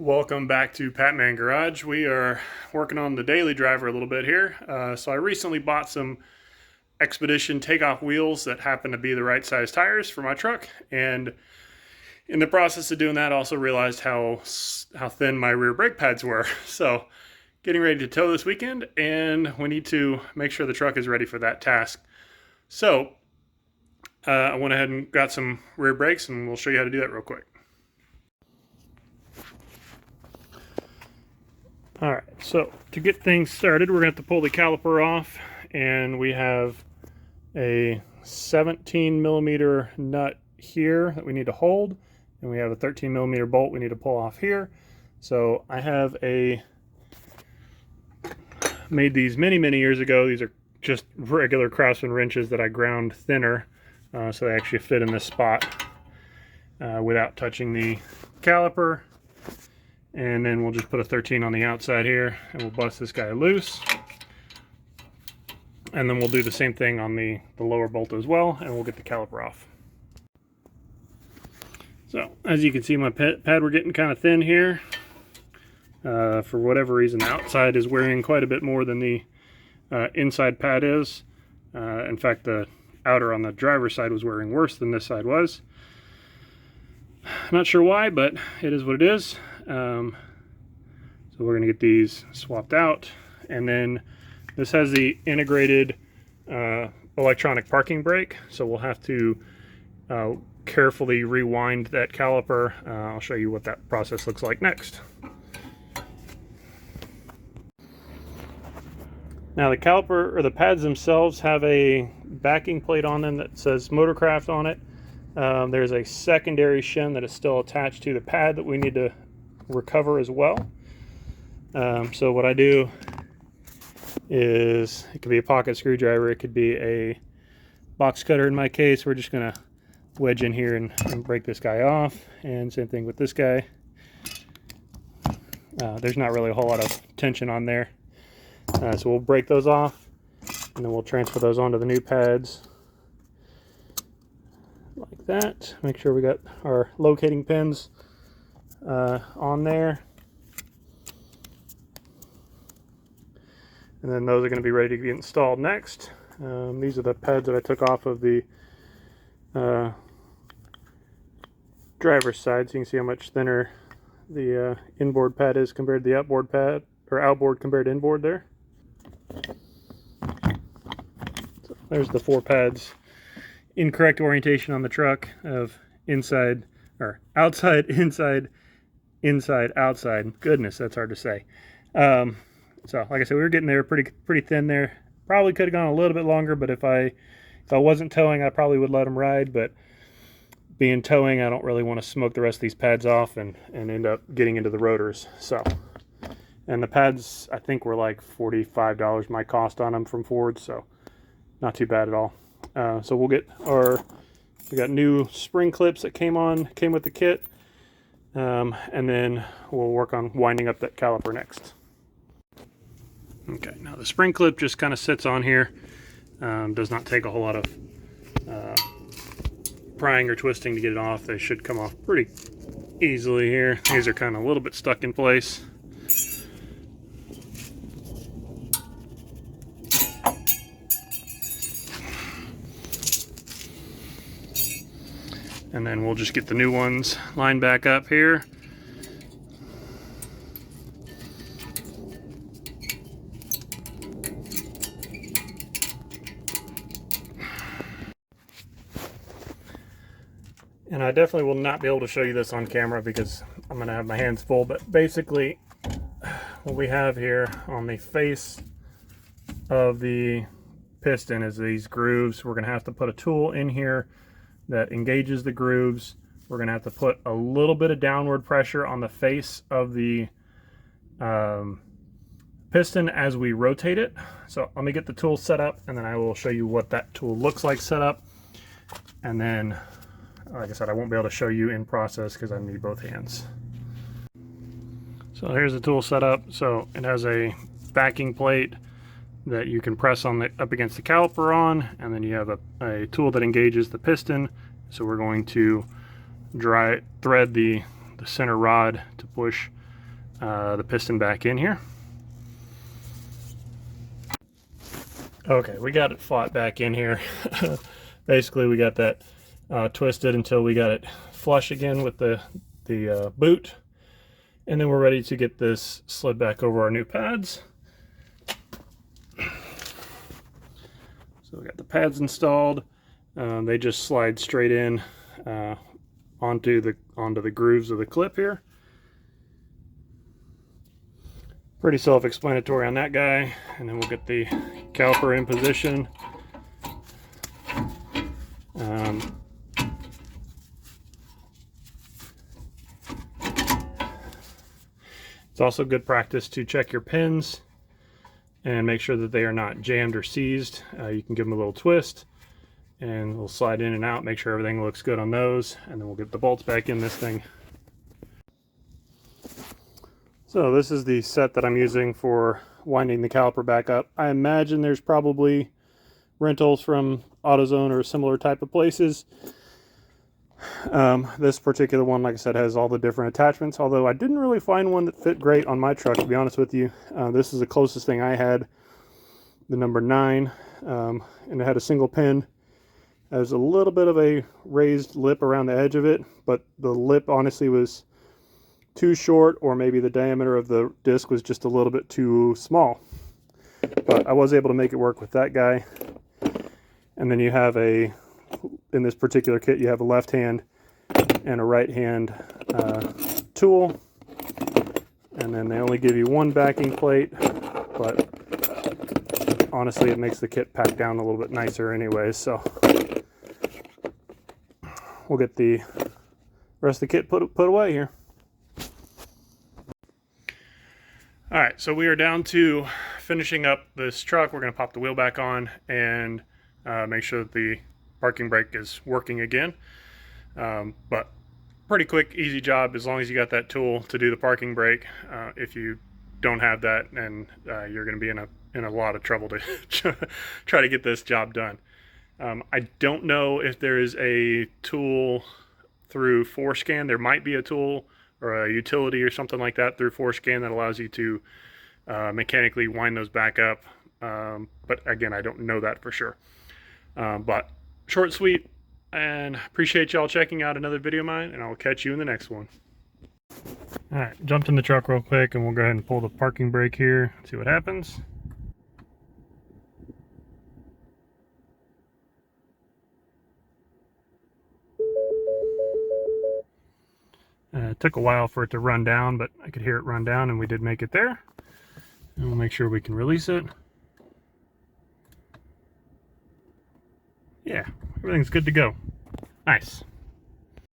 Welcome back to Patman Garage. We are working on the daily driver a little bit here. So I recently bought some Expedition takeoff wheels that happen to be the right size tires for my truck, and in the process of doing that, I also realized how thin my rear brake pads were. So getting ready to tow this weekend, and we need to make sure the truck is ready for that task. So I went ahead and got some rear brakes, and we'll show you how to do that real quick. All right, so to get things started, we're going to have to pull the caliper off, and we have a 17 millimeter nut here that we need to hold, and we have a 13 millimeter bolt we need to pull off here. So I have made these many years ago. These are just regular Craftsman wrenches that I ground thinner, so they actually fit in this spot without touching the caliper. And then we'll just put a 13 on the outside here, and we'll bust this guy loose. And then we'll do the same thing on the lower bolt as well, and we'll get the caliper off. So, as you can see, my pad we're getting kind of thin here. For whatever reason, the outside is wearing quite a bit more than the inside pad is. In fact, the outer on the driver's side was wearing worse than this side was. Not sure why, but it is what it is. So we're going to get these swapped out, and then this has the integrated electronic parking brake, so we'll have to carefully rewind that caliper. I'll show you what that process looks like next. Now the caliper, or the pads themselves, have a backing plate on them that says Motorcraft on it. There's a secondary shim that is still attached to the pad that we need to recover as well. So what I do is, it could be a pocket screwdriver, it could be a box cutter. In my case, we're just going to wedge in here and break this guy off, and same thing with this guy. There's not really a whole lot of tension on there, so we'll break those off, and then we'll transfer those onto the new pads like that. Make sure we got our locating pins on there, and then those are going to be ready to get installed next. These are the pads that I took off of the driver's side, so you can see how much thinner the inboard pad is compared to the outboard pad, or outboard compared to inboard there. So there's the 4 pads. Incorrect orientation on the truck of inside, or outside, inside, inside, outside. Goodness, that's hard to say. So like I said, we were getting there pretty thin there. Probably could have gone a little bit longer, but if I wasn't towing, I probably would let them ride. But being towing, I don't really want to smoke the rest of these pads off and end up getting into the rotors. So, and the pads, I think, were like $45 my cost on them from Ford, so not too bad at all. So we'll get we got new spring clips that came with the kit, and then we'll work on winding up that caliper next. Okay, now the spring clip just kind of sits on here. Does not take a whole lot of prying or twisting to get it off. They should come off pretty easily here. These are kind of a little bit stuck in place. And then we'll just get the new ones lined back up here. And I definitely will not be able to show you this on camera because I'm going to have my hands full, but basically what we have here on the face of the piston is these grooves. We're going to have to put a tool in here that engages the grooves. We're going to have to put a little bit of downward pressure on the face of the piston as we rotate it. So let me get the tool set up, and then I will show you what that tool looks like set up. And then, like I said, I won't be able to show you in process because I need both hands. So here's the tool set up. So it has a backing plate that you can press on up against the caliper on, and then you have a tool that engages the piston. So we're going to thread the center rod to push the piston back in here. Okay, we got it fought back in here. Basically, we got that twisted until we got it flush again with the boot. And then we're ready to get this slid back over our new pads. So we got the pads installed. They just slide straight in onto the grooves of the clip here. Pretty self-explanatory on that guy. And then we'll get the caliper in position. It's also good practice to check your pins and make sure that they are not jammed or seized. You can give them a little twist and we'll slide in and out, make sure everything looks good on those, and then we'll get the bolts back in this thing. So this is the set that I'm using for winding the caliper back up. I imagine there's probably rentals from AutoZone or similar type of places. This particular one, like I said, has all the different attachments, although I didn't really find one that fit great on my truck, to be honest with you. This is the closest thing I had, the number 9, and it had a single pin. There's a little bit of a raised lip around the edge of it, but the lip honestly was too short, or maybe the diameter of the disc was just a little bit too small. But I was able to make it work with that guy. And then you have in this particular kit, you have a left hand and a right hand tool. And then they only give you one backing plate, but honestly it makes the kit pack down a little bit nicer anyways. So we'll get the rest of the kit put away here. All right, so we are down to finishing up this truck. We're going to pop the wheel back on and make sure that the parking brake is working again. But pretty quick, easy job as long as you got that tool to do the parking brake. If you don't have that, then you're going to be in a lot of trouble to try to get this job done. I don't know if there is a tool through Forescan. There might be a tool or a utility or something like that through Forescan that allows you to mechanically wind those back up. But again, I don't know that for sure. But short, sweet, and appreciate y'all checking out another video of mine, and I'll catch you in the next one. All right, jumped in the truck real quick, and we'll go ahead and pull the parking brake here, see what happens. It took a while for it to run down, but I could hear it run down, and we did make it there. And we'll make sure we can release it. Yeah, everything's good to go. Nice.